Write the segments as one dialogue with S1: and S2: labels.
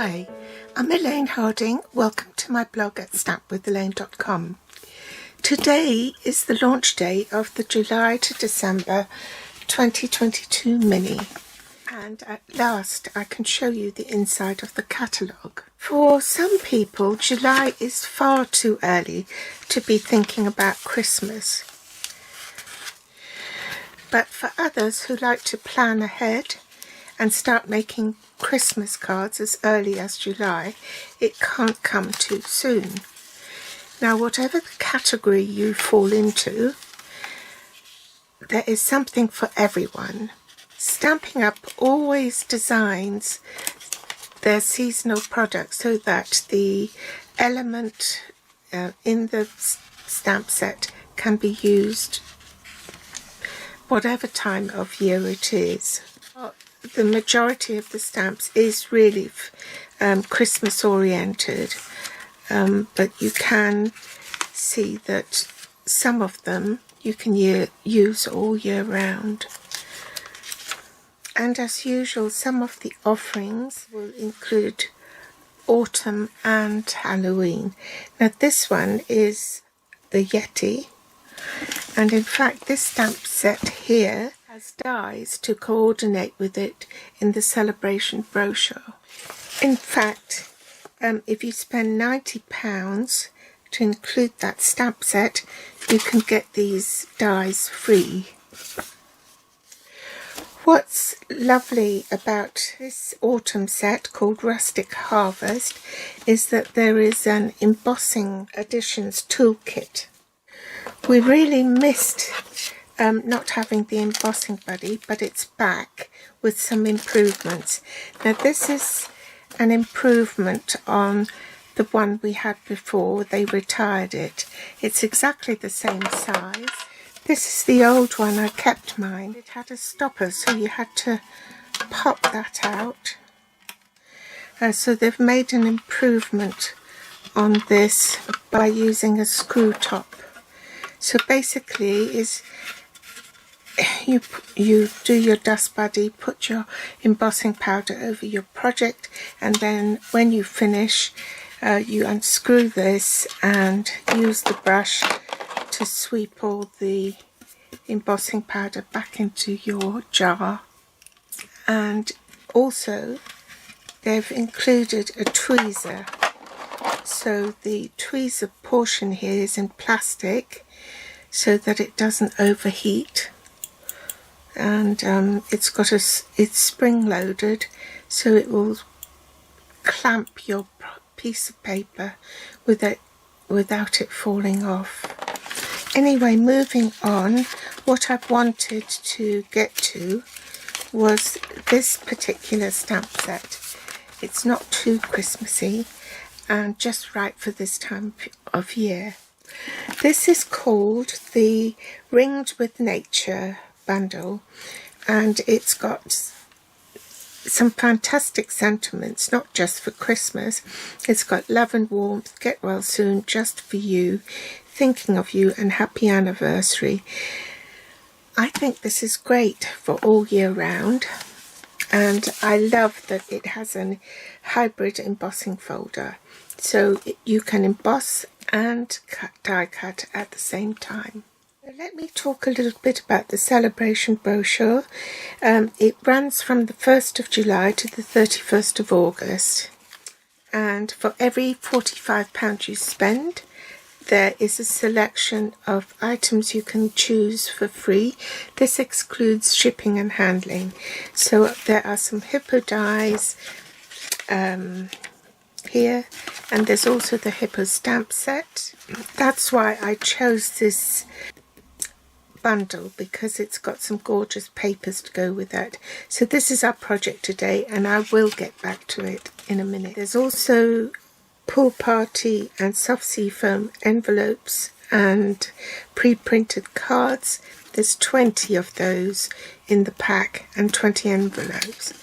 S1: Hi, I'm Elaine Harding. Welcome to my blog at stampwithelaine.com. Today is the launch day of the July to December 2022 mini, and at last I can show you the inside of the catalogue. For some people, July is far too early to be thinking about Christmas. But for others who like to plan ahead and start making Christmas cards as early as July, it can't come too soon. Now, whatever the category you fall into, there is something for everyone. Stampin' Up always designs their seasonal products so that the element in the stamp set can be used whatever time of year it is. The majority of the stamps is really Christmas oriented, but you can see that some of them you can use all year round. And as usual, some of the offerings will include autumn and Halloween. Now this one is the Yeti, and in fact this stamp set here has dies to coordinate with it in the Celebration Brochure. In fact, if you spend £90 to include that stamp set, you can get these dies free. What's lovely about this autumn set called Rustic Harvest is that there is an embossing additions toolkit. We really missed not having the embossing buddy, but it's back with some improvements. Now this is an improvement on the one we had before. They retired it. It's exactly the same size. This is the old one. I kept mine. It had a stopper, so you had to pop that out. So they've made an improvement on this by using a screw top. So basically is you do your dust buddy, put your embossing powder over your project, and then when you finish you unscrew this and use the brush to sweep all the embossing powder back into your jar. And also they've included a tweezer, so the tweezer portion here is in plastic so that it doesn't overheat, and it's spring loaded, so it will clamp your piece of paper without it falling off. Anyway, moving on, what I've wanted to get to was this particular stamp set. It's not too Christmassy and just right for this time of year. This is called the Ringed with Nature bundle, and it's got some fantastic sentiments, not just for Christmas. It's got love and warmth, get well soon, just for you, thinking of you, and happy anniversary. I think this is great for all year round, and I love that it has a hybrid embossing folder, so you can emboss and die cut at the same time. Let me talk a little bit about the Celebration Brochure. It runs from the 1st of July to the 31st of August, and for every £45 you spend there is a selection of items you can choose for free. This excludes shipping and handling. So there are some hippo dies here, and there's also the hippo stamp set. That's why I chose this bundle, because it's got some gorgeous papers to go with that. So this is our project today, and I will get back to it in a minute. There's also pool party and soft sea foam envelopes and pre-printed cards. There's 20 of those in the pack and 20 envelopes.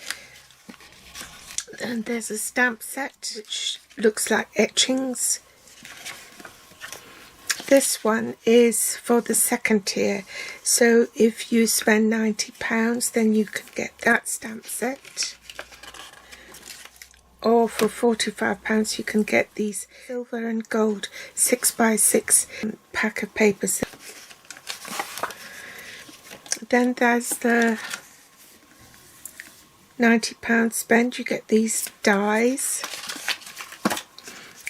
S1: And there's a stamp set which looks like etchings. This one is for the second tier, so if you spend £90 then you can get that stamp set. or for £45 you can get these silver and gold 6x6 pack of papers. Then there's the £90 spend. You get these dies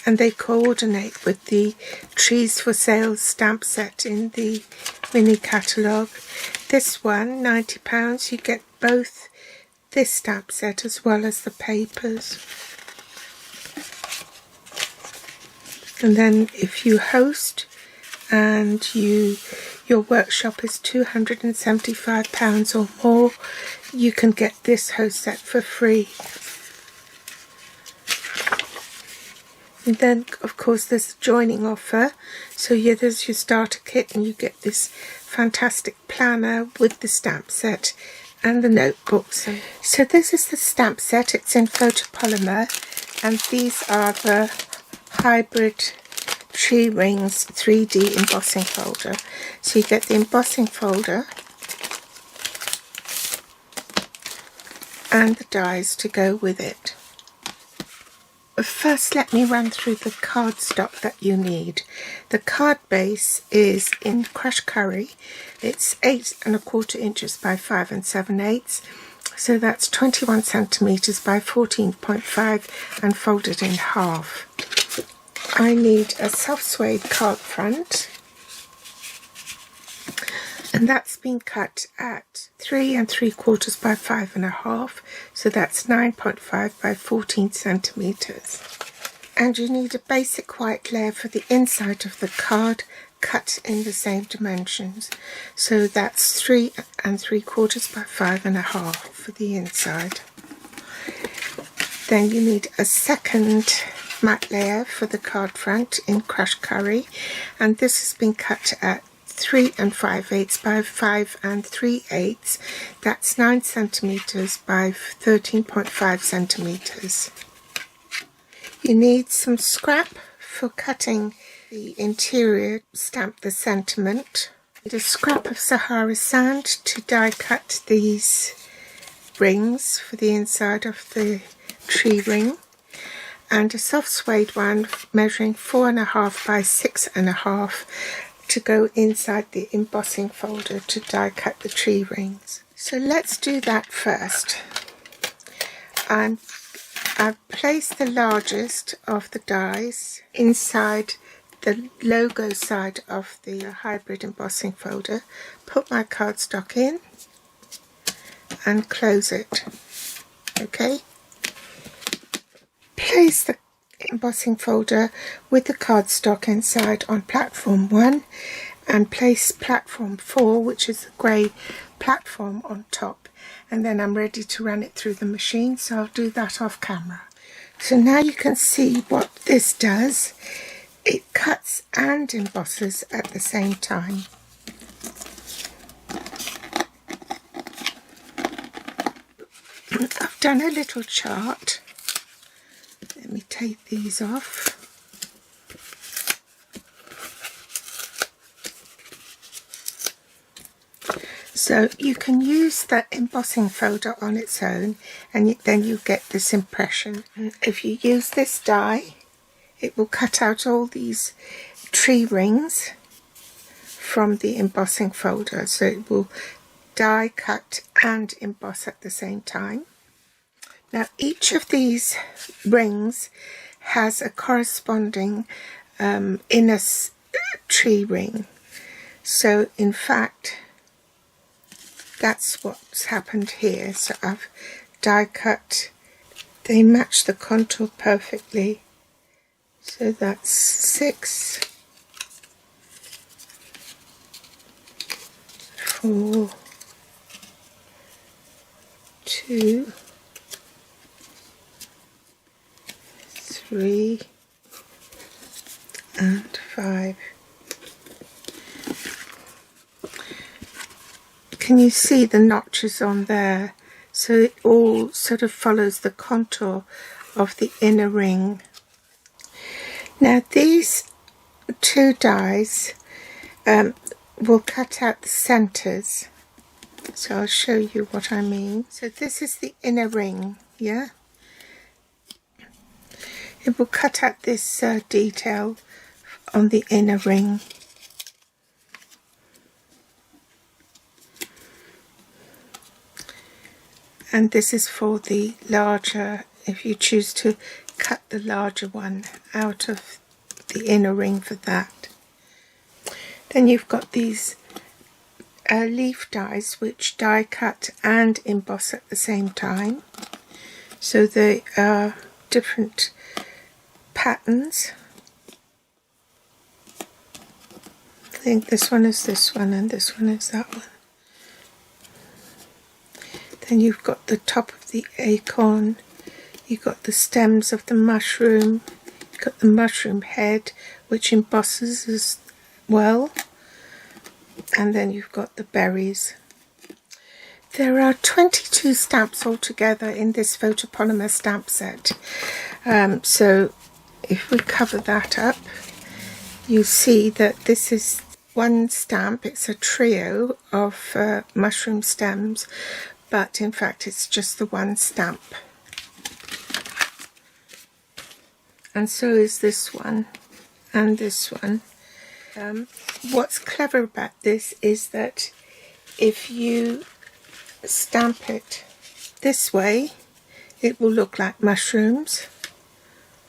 S1: and they coordinate with the Trees for Sale stamp set in the mini catalogue. This one, £90, you get both this stamp set as well as the papers. And then if you host and your workshop is £275 or more, you can get this host set for free. And then of course there's the joining offer. So yeah, there's your starter kit and you get this fantastic planner with the stamp set and the notebooks. So this is the stamp set. It's in photopolymer and these are the hybrid tree rings 3D embossing folder. So you get the embossing folder and the dies to go with it. First, let me run through the cardstock that you need. The card base is in crushed curry. It's 8 1/4 inches by 5 7/8, so that's 21 centimeters by 14.5 and folded in half. I need a soft suede card front, and that's been cut at 3 3/4 by 5 1/2, so that's 9.5 by 14 centimeters. And you need a basic white layer for the inside of the card, cut in the same dimensions, so that's 3 3/4 by 5 1/2 for the inside. Then you need a second matte layer for the card front in crushed curry, and this has been cut at 3 5/8 by 5 3/8. That's 9 centimeters by 13.5 centimeters. You need some scrap for cutting the interior, stamp the sentiment. You need a scrap of Sahara sand to die cut these rings for the inside of the tree ring, and a soft suede one measuring 4 1/2 by 6 1/2 to go inside the embossing folder to die cut the tree rings. So let's do that first. I've placed the largest of the dies inside the logo side of the hybrid embossing folder, put my cardstock in and close it. Okay, place the embossing folder with the cardstock inside on platform 1 and place platform 4, which is the grey platform, on top, and then I'm ready to run it through the machine, so I'll do that off camera. So now you can see what this does. It cuts and embosses at the same time. I've done a little chart. Let me take these off. So you can use the embossing folder on its own, and then you get this impression. If you use this die, it will cut out all these tree rings from the embossing folder, so it will die cut and emboss at the same time. Now each of these rings has a corresponding inner tree ring, so in fact that's what's happened here. So I've die cut, they match the contour perfectly, so that's 6, 4, 2, 3 and 5. Can you see the notches on there? So it all sort of follows the contour of the inner ring. Now these two dies will cut out the centers, so I'll show you what I mean. So this is the inner ring, yeah? It will cut out this detail on the inner ring. And this is for the larger, if you choose to cut the larger one out of the inner ring for that. Then you've got these leaf dies which die cut and emboss at the same time. So they are different patterns. I think this one is this one and this one is that one. Then you've got the top of the acorn, you've got the stems of the mushroom, you've got the mushroom head which embosses as well, and then you've got the berries. There are 22 stamps altogether in this Photopolymer Stamp Set. So if we cover that up, you see that this is one stamp. It's a trio of mushroom stems, but in fact it's just the one stamp. And so is this one and this one. What's clever about this is that if you stamp it this way, it will look like mushrooms,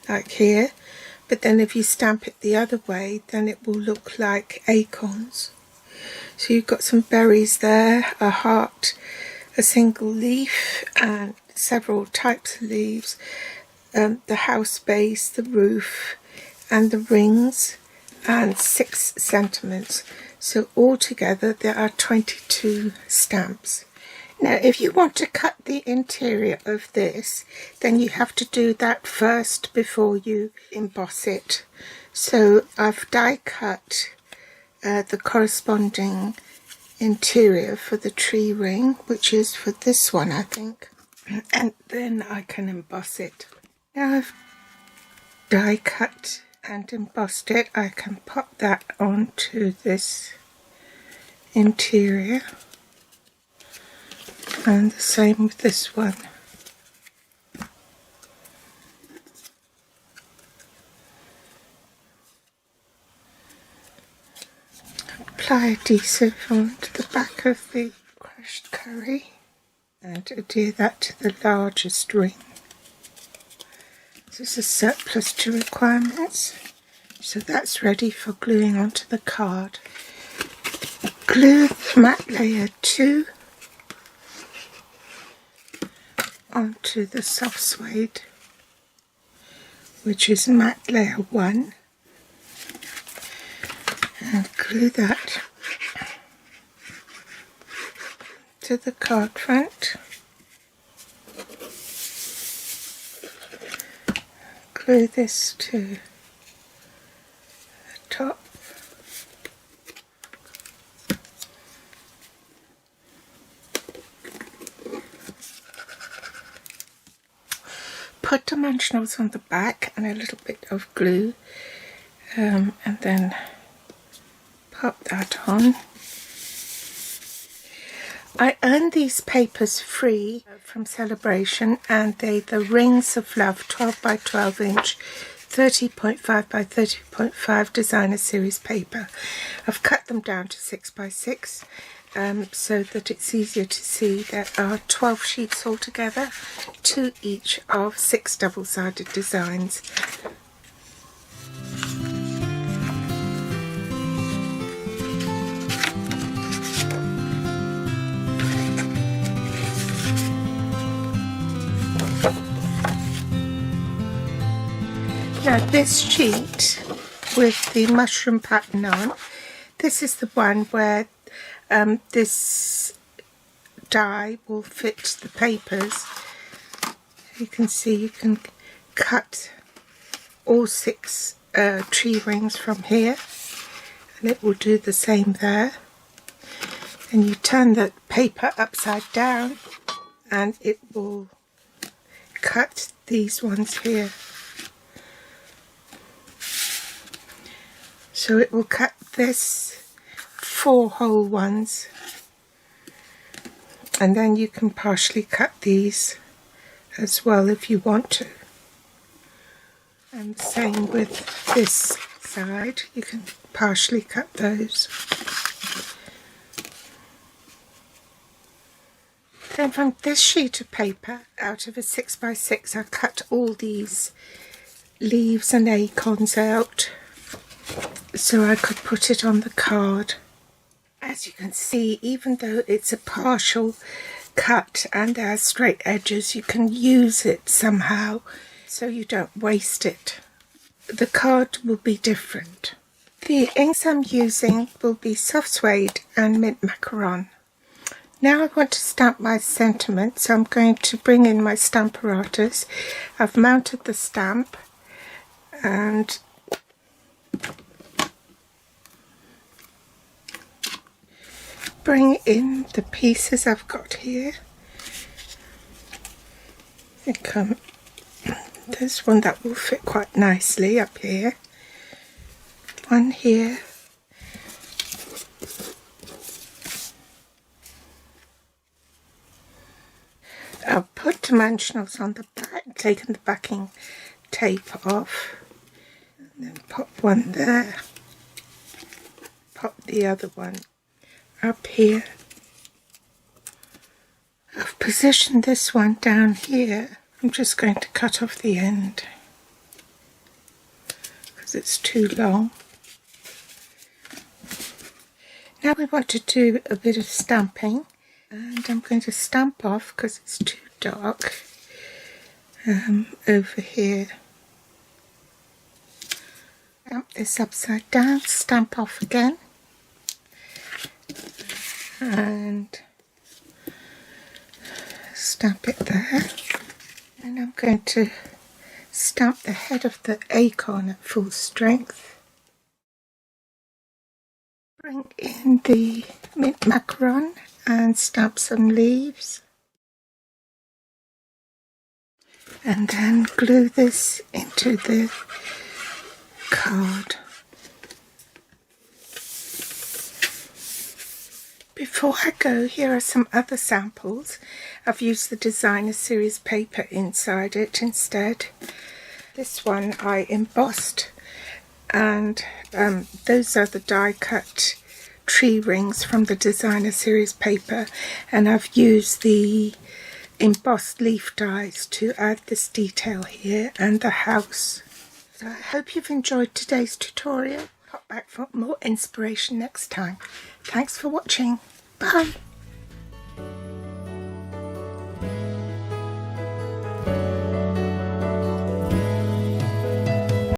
S1: like here, but then if you stamp it the other way, then it will look like acorns. So you've got some berries there, a heart, a single leaf, and several types of leaves, the house base, the roof, and the rings, and 6 sentiments. So altogether there are 22 stamps. Now if you want to cut the interior of this, then you have to do that first before you emboss it. So I've die cut the corresponding interior for the tree ring, which is for this one I think, and then I can emboss it. Now I've die cut and embossed it, I can pop that onto this interior, and the same with this one. Apply adhesive onto the back of the crushed curry and adhere that to the largest ring. This is a surplus to requirements, so that's ready for gluing onto the card. Glue matte layer 2 onto the soft suede, which is matte layer 1, and glue that to the card front. Glue this to the top. Put dimensionals on the back and a little bit of glue, and then pop that on. I earned these papers free from Celebration, and they're the Rings of Love 12 by 12 inch 30.5 by 30.5 designer series paper. I've cut them down to 6 by 6 so that it's easier to see. There are 12 sheets altogether, 2 each of 6 double-sided designs. Now this sheet with the mushroom pattern on, this is the one where this die will fit the papers. You can see you can cut all 6 tree rings from here, and it will do the same there. And you turn the paper upside down and it will cut these ones here. So it will cut this 4 whole ones, and then you can partially cut these as well if you want to. And same with this side, you can partially cut those. Then from this sheet of paper, out of a 6x6, I cut all these leaves and acorns out so I could put it on the card. As you can see, even though it's a partial cut and there are straight edges, you can use it somehow so you don't waste it. The card will be different. The inks I'm using will be soft suede and mint macaron. Now I want to stamp my sentiment, so I'm going to bring in my stamp apparatus. I've mounted the stamp and bring in the pieces I've got here. I think there's one that will fit quite nicely up here. One here. I've put dimensionals on the back, taken the backing tape off, and then pop one there, pop the other one up here. I've positioned this one down here. I'm just going to cut off the end because it's too long. Now we want to do a bit of stamping, and I'm going to stamp off because it's too dark over here. Stamp this upside down, stamp off again, and stamp it there. And I'm going to stamp the head of the acorn at full strength. Bring in the mint macaron and stamp some leaves. And then glue this into the card. Before I go, here are some other samples. I've used the designer series paper inside it instead. This one I embossed, and those are the die cut tree rings from the designer series paper, and I've used the embossed leaf dies to add this detail here and the house. So I hope you've enjoyed today's tutorial. Pop back for more inspiration next time. Thanks for watching. Bye.